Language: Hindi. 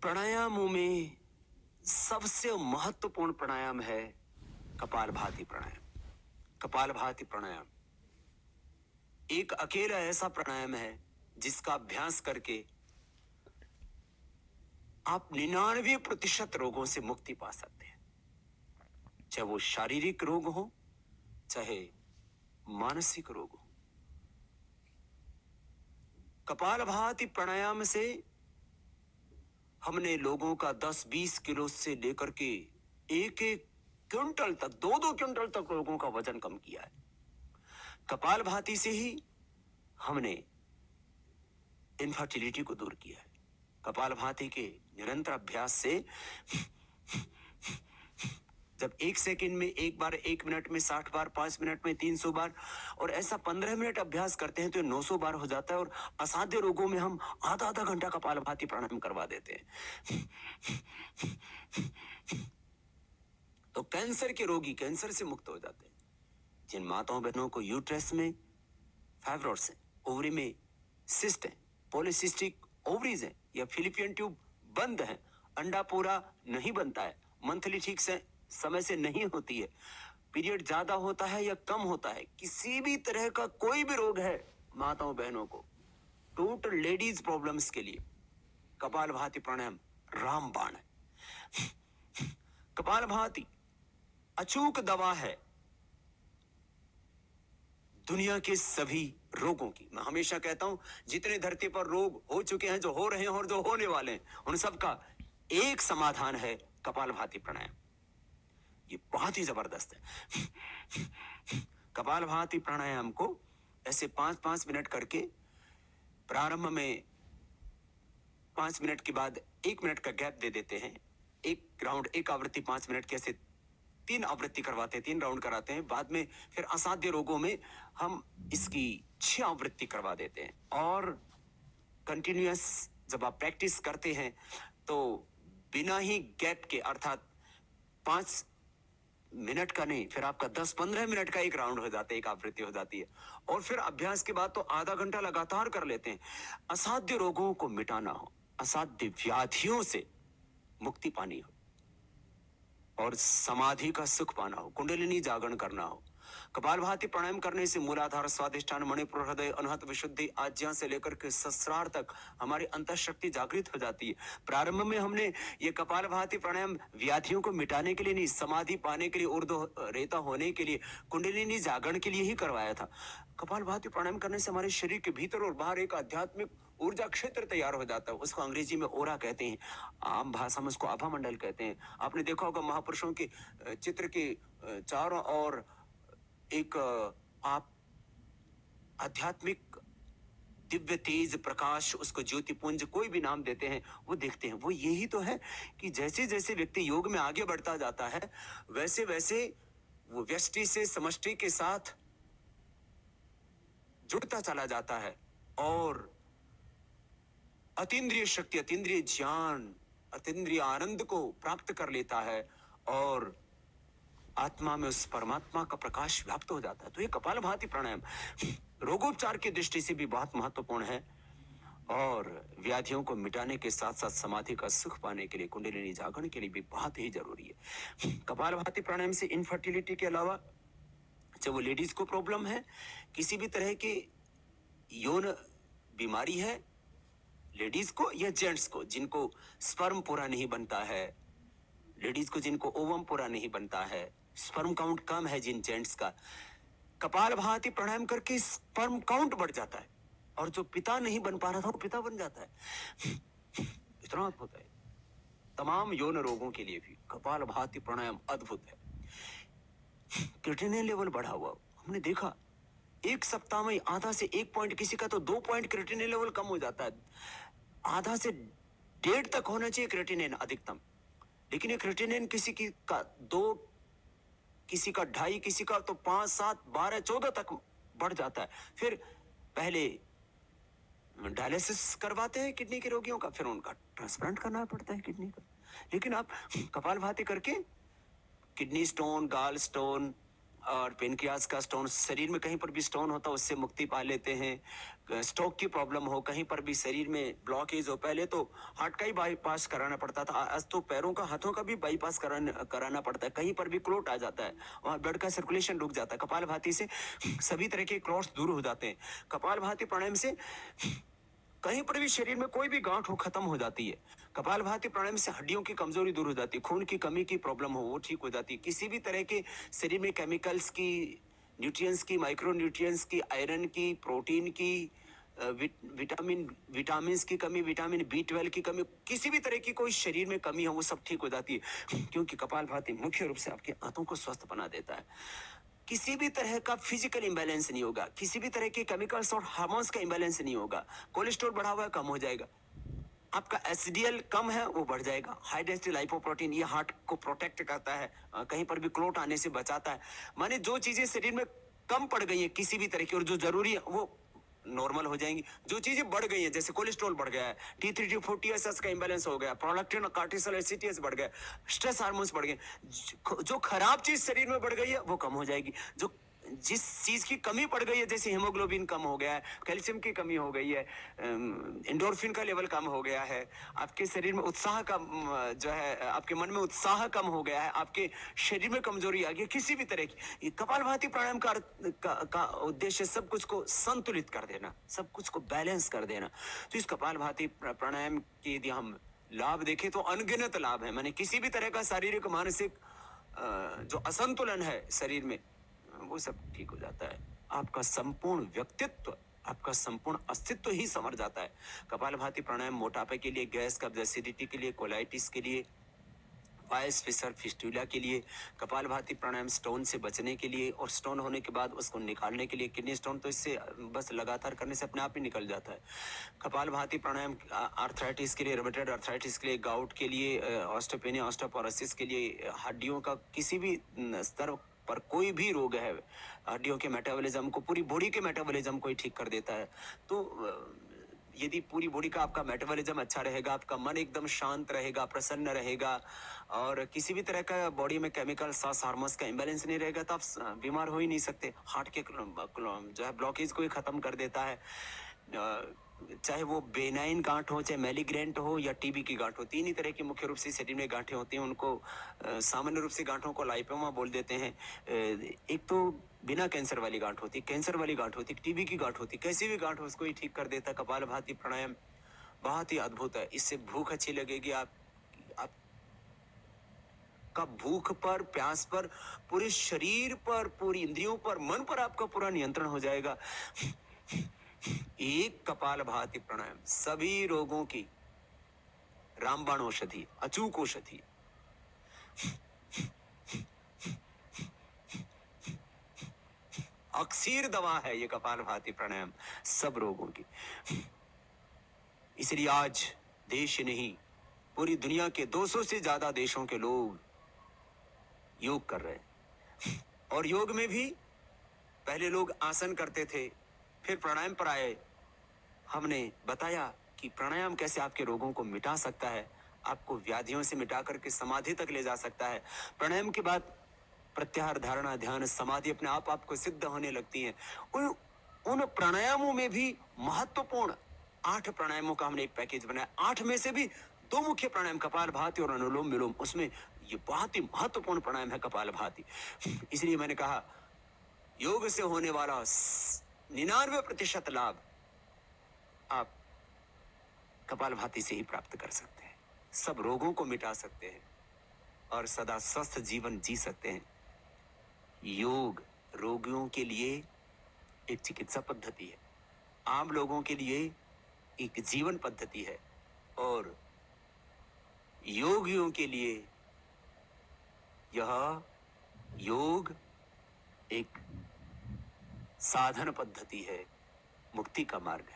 प्राणायामों में सबसे महत्वपूर्ण प्राणायाम है कपालभाति प्राणायाम। कपालभाति प्राणायाम एक अकेला ऐसा प्राणायाम है जिसका अभ्यास करके आप 99% रोगों से मुक्ति पा सकते हैं, चाहे वो शारीरिक रोग हो चाहे मानसिक रोग हो। कपालभाति प्राणायाम से हमने लोगों का 10-20 किलो से लेकर के 1-1 क्विंटल तक 2-2 क्विंटल तक लोगों का वजन कम किया है। कपालभाति से ही हमने इनफर्टिलिटी को दूर किया है। कपालभाति के निरंतर अभ्यास से जब 1 सेकंड में 1 बार, 1 मिनट में 60 बार, 5 मिनट में 300 बार और ऐसा 15 मिनट अभ्यास करते हैं तो 900 बार हो जाता है। और असाध्य रोगों में हम आधा घंटा कपालभाति प्राणायाम करवा देते हैं। तो कैंसर के रोगी कैंसर से मुक्त हो जाते हैं। जिन माताओं बहनों को यूट्रस में फाइब्रॉइड्स है, ओवरी में सिस्ट है, पॉलीसिस्टिक ओवरीज है या फिलिपियन ट्यूब बंद है, अंडा पूरा नहीं बनता है, मंथली ठीक से समय से नहीं होती है, पीरियड ज्यादा होता है या कम होता है, किसी भी तरह का कोई भी रोग है माताओं बहनों को, टोटल लेडीज प्रॉब्लम्स के लिए कपालभाति प्राणायाम रामबाण है। कपालभाति अचूक दवा है दुनिया के सभी रोगों की। मैं हमेशा कहता हूं जितने धरती पर रोग हो चुके हैं, जो हो रहे हैं और जो होने वाले हैं, उन सब का एक समाधान है कपालभाति प्राणायाम। ये बहुत ही जबरदस्त है। कपालभाति प्राणायाम को ऐसे 5-5 मिनट करके प्रारंभ में 5 मिनट के बाद 1 मिनट का गैप दे देते हैं। एक राउंड, एक आवृत्ति 5 मिनट की, ऐसे 3 आवृत्ति करवाते हैं, 3 राउंड कराते हैं। बाद में फिर असाध्य रोगों में हम इसकी 6 आवृत्ति करवा देते हैं। और कंटिन्यूअस जब आप प्रैक्टिस करते हैं तो बिना ही गैप के, अर्थात 5 मिनट का नहीं, फिर आपका 10-15 मिनट का एक राउंड हो जाता है, एक आवृत्ति हो जाती है। और फिर अभ्यास के बाद तो आधा घंटा लगातार कर लेते हैं। असाध्य रोगों को मिटाना हो, असाध्य व्याधियों से मुक्ति पानी हो और समाधि का सुख पाना हो, कुंडलिनी जागरण करना हो, कपालभाति प्राणायाम करने से मूलाधार, स्वादिष्ठान, मणिपुर, हृदय, अनाहत विशुद्धि, आज्ञा से लेकर के सहस्रार तक हमारी अंतःशक्ति जागृत हो जाती है। प्रारंभ में हमने ये कपालभाति प्राणायाम व्याधियों को मिटाने के लिए नहीं, समाधि पाने के लिए, ऊर्ध्व रेता होने के लिए, कुंडलिनी जागरण के लिए ही करवाया था। कपालभाति प्राणायाम करने से हमारे शरीर के भीतर और बाहर एक आध्यात्मिक ऊर्जा क्षेत्र तैयार हो जाता है। उसको अंग्रेजी में ओरा कहते हैं, आम भाषा में उसको आभा मंडल कहते हैं। आपने देखा होगा महापुरुषों के चित्र के चारों ओर एक आप आध्यात्मिक दिव्य तेज प्रकाश, उसको ज्योतिपुंज, कोई भी नाम देते हैं, वो देखते हैं। वो यही तो है कि जैसे जैसे व्यक्ति योग में आगे बढ़ता जाता है वैसे वैसे वो व्यष्टि से समष्टि के साथ जुड़ता चला जाता है और अतीन्द्रिय शक्ति, अतीन्द्रिय ज्ञान, अतीन्द्रिय आनंद को प्राप्त कर लेता है और आत्मा में उस परमात्मा का प्रकाश व्याप्त हो जाता है। तो ये कपालभाति प्राणायाम रोगोपचार की दृष्टि से भी बहुत महत्वपूर्ण है और व्याधियों को मिटाने के साथ साथ समाधि का सुख पाने के लिए, कुंडलिनी जागरण के लिए भी बहुत ही जरूरी है। कपालभाति प्राणायाम से इनफर्टिलिटी के अलावा, चाहे वो लेडीज को प्रॉब्लम है, किसी भी तरह की यौन बीमारी है, लेडीज को या जेंट्स को जिनको स्पर्म पूरा नहीं बनता है, लेडीज को जिनको ओवम पूरा नहीं बनता है, स्पर्म काउंट कम है जिन जेंट्स का, कपालभाति प्राणायाम करके स्पर्म काउंट बढ़ जाता है और जो पिता नहीं बन पा रहा था वो पिता बन जाता है। इतना अद्भुत है। तमाम यौन रोगों के लिए भी कपालभाति प्राणायाम अद्भुत है। क्रिएटिनिन लेवल बढ़ा हुआ हमने देखा, 1 सप्ताह में आधा से 1 पॉइंट, किसी का तो 2 पॉइंट क्रिएटिनिन लेवल कम हो जाता है। आधा से 1.5 तक होना चाहिए क्रिएटिनिन अधिकतम, लेकिन ये क्रिएटिनिन किसी की का 2, किसी का 2.5, किसी का तो 5, 7, 12, 14 तक बढ़ जाता है। फिर पहले डायलिसिस करवाते हैं किडनी के रोगियों का, फिर उनका ट्रांसप्लांट करना पड़ता है किडनी का। लेकिन आप कपालभाति करके किडनी स्टोन, गाल स्टोन, और पेनक्रियास का स्टोन, शरीर में कहीं पर भी स्टोन होता है उससे मुक्ति पा लेते हैं। स्ट्रोक की प्रॉब्लम हो, कहीं पर भी शरीर में ब्लॉकेज हो, पहले तो हार्ट का ही बाईपास कराना पड़ता था, आज तो पैरों का, हाथों का भी बाईपास कराना पड़ता है। कहीं पर भी क्लोट आ जाता है, वहाँ ब्लड का सर्कुलेशन रुक जाता है। कपालभाति से सभी तरह के क्लॉट्स दूर हो जाते हैं। कपालभाति प्राणायाम से कहीं पर भी शरीर में कोई भी गांठ हो, खत्म हो जाती है। कपालभाति प्राणायाम से हड्डियों की कमजोरी दूर हो जाती है, खून की कमी की प्रॉब्लम हो वो ठीक हो जाती है, किसी भी तरह के शरीर में केमिकल्स की, न्यूट्रिएंट्स की, माइक्रो न्यूट्रिएंट्स की, आयरन की, प्रोटीन की, विटामिन की कमी, विटामिन B12 की कमी, किसी भी तरह की कोई शरीर में कमी हो वो सब ठीक हो जाती है, क्योंकि कपालभाति मुख्य रूप से आपके आंतों को स्वस्थ बना देता है। किसी भी तरह का फिजिकल इंबैलेंस नहीं होगा, किसी भी तरह के केमिकल्स और हार्मोन्स का इंबैलेंस नहीं होगा। कोलेस्ट्रॉल बढ़ा हुआ है, कम हो जाएगा। आपका एचडीएल कम है, वो बढ़ जाएगा। हाई डेंसिटी लाइपोप्रोटीन, ये हार्ट को प्रोटेक्ट करता है, कहीं पर भी क्लोट आने से बचाता है। माने जो चीजें शरीर में कम पड़ गई है किसी भी तरह की और जो जरूरी है वो नॉर्मल हो जाएंगी। जो चीजें बढ़ गई हैं, जैसे कोलेस्ट्रॉल बढ़ गया है, T3 T4 TSH का इंबैलेंस हो गया, प्रोलैक्टिन कार्टिसोल एसिटियस बढ़ गया, स्ट्रेस हार्मोन्स बढ़ गए, जो खराब चीज शरीर में बढ़ गई है वो कम हो जाएगी। जो जिस चीज की कमी पड़ गई है, जैसे हीमोग्लोबिन कम हो गया है, कैल्शियम की कमी हो गई है, एंडोर्फिन का लेवल कम हो गया है, आपके शरीर में उत्साह का जो है, आपके मन में उत्साह कम हो गया है, आपके शरीर में कमजोरी आ गई, किसी भी तरह की, ये कपालभाति प्राणायाम का उद्देश्य सब कुछ को संतुलित कर देना, सब कुछ को बैलेंस कर देना। तो इस कपालभाति प्राणायाम के यदि हम लाभ देखें तो अनगिनत लाभ है। माने किसी भी तरह का शारीरिक मानसिक जो असंतुलन है शरीर में, वो सब ठीक हो जाता है। आपका संपूर्ण व्यक्तित्व, आपका संपूर्ण अस्तित्व ही संवर जाता है। कपालभाति प्राणायाम मोटापे के लिए, गैस, कब्ज, एसिडिटी के लिए, कोलाइटिस के लिए, वायस फिशर फिस्टुला के लिए, कपालभाति प्राणायाम स्टोन से बचने के लिए, और स्टोन होने के बाद उसको निकालने के लिए। किडनी स्टोन तो इससे बस लगातार करने से अपने आप ही निकल जाता है। कपालभाति प्राणायाम आर्थराइटिस के लिए, रोमेटॉइड आर्थराइटिस के लिए, गाउट के लिए, ऑस्टियोपेनिया, ऑस्टियोपोरोसिस के लिए, हड्डियों का किसी भी स्तर पर कोई भी रोग है, हड्डियों के मेटाबॉलिज्म को, पूरी बॉडी के मेटाबॉलिज्म को ही ठीक कर देता है। तो यदि पूरी बॉडी का आपका मेटाबॉलिज्म अच्छा रहेगा, आपका मन एकदम शांत रहेगा, प्रसन्न रहेगा, और किसी भी तरह का बॉडी में केमिकल सास हार्मोन्स का इंबैलेंस नहीं रहेगा, तो आप बीमार हो ही नहीं सकते। हार्ट के जो है ब्लॉकेज को ही खत्म कर देता है। चाहे वो बेनाइन गांठ हो, चाहे मैलिग्रेंट हो, या टीबी की गांठ हो, तीन ही तरह की मुख्य रूप से शरीर में गांठें होती हैं। उनको सामान्य रूप से गांठों को लाइपोमा बोल देते हैं। एक तो बिना कैंसर वाली गांठ होती, कैंसर वाली गांठ होती, टीबी की गांठ होती, कैसी भी गांठ हो उसको ही ठीक कर देता है। कपालभाति प्राणायाम बहुत ही अद्भुत है। इससे भूख अच्छी लगेगी, आप का भूख पर, प्यास पर, पूरे शरीर पर, पूरी इंद्रियों पर, मन पर आपका पूरा नियंत्रण हो जाएगा। एक कपालभाति प्राणायाम सभी रोगों की रामबाण औषधि, अचूक औषधि। अक्सीर दवा है ये कपालभाति प्राणायाम सब रोगों की। इसलिए आज देश नहीं, पूरी दुनिया के 200 से ज्यादा देशों के लोग योग कर रहे हैं। और योग में भी पहले लोग आसन करते थे, फिर प्राणायाम पर आए। हमने बताया कि प्राणायाम कैसे आपके रोगों को मिटा सकता है, आपको व्याधियों से मिटा करके समाधि तक ले जा सकता है। प्राणायाम के बाद प्रत्याहार, धारणा, ध्यान, समाधि अपने आप आपको सिद्ध होने लगती है। उन प्राणायामों में भी महत्वपूर्ण 8 प्राणायामों का हमने एक पैकेज बनाया। 8 में से भी 2 मुख्य प्राणायाम, कपालभाति और अनुलोम विलोम, उसमें ये बहुत ही महत्वपूर्ण प्राणायाम है कपालभाति। इसलिए मैंने कहा योग से होने वाला 99% लाभ आप कपालभाति से ही प्राप्त कर सकते हैं। सब रोगों को मिटा सकते हैं और सदा स्वस्थ जीवन जी सकते हैं। योग रोगियों के लिए एक चिकित्सा पद्धति है, आम लोगों के लिए एक जीवन पद्धति है, और योगियों के लिए यह योग एक साधन पद्धति है, मुक्ति का मार्ग है।